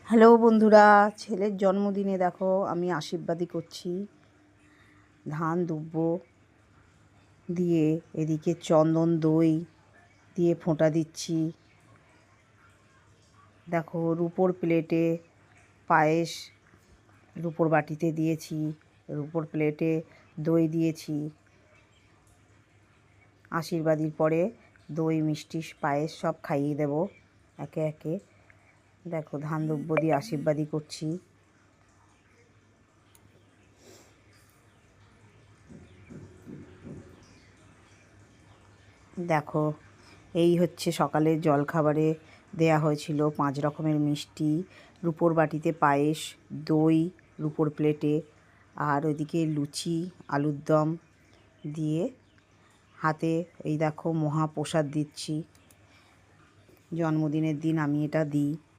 Hello বন্ধুরা, ছেলের জন্মদিনে দেখো আমি আশীর্বাদী করছি। ধান দুব্বো দিয়ে এদিকে চন্দন দই দিয়ে ফোঁটা দিচ্ছি। দেখো রুপোর প্লেটে পায়েস রুপোর বাটিতে দিয়েছি, রুপোর প্লেটে দই দিয়েছি। আশীর্বাদীর পরে দই মিষ্টি পায়েস সব খাইয়ে দেব একে একে। দেখো ধান দুব্বো দিয়ে আশীর্বাদী করছি। দেখো এই হচ্ছে সকালের জলখাবারে দেয়া হয়েছিল 5 রকমের মিষ্টি, রুপোর বাটিতে পায়েস, দই রুপোর প্লেটে, আর ওইদিকে লুচি আলুর দম দিয়ে হাতে এই দেখো মহাপ্রসাদ দিচ্ছি। জন্মদিনের দিন আমি এটা দিই।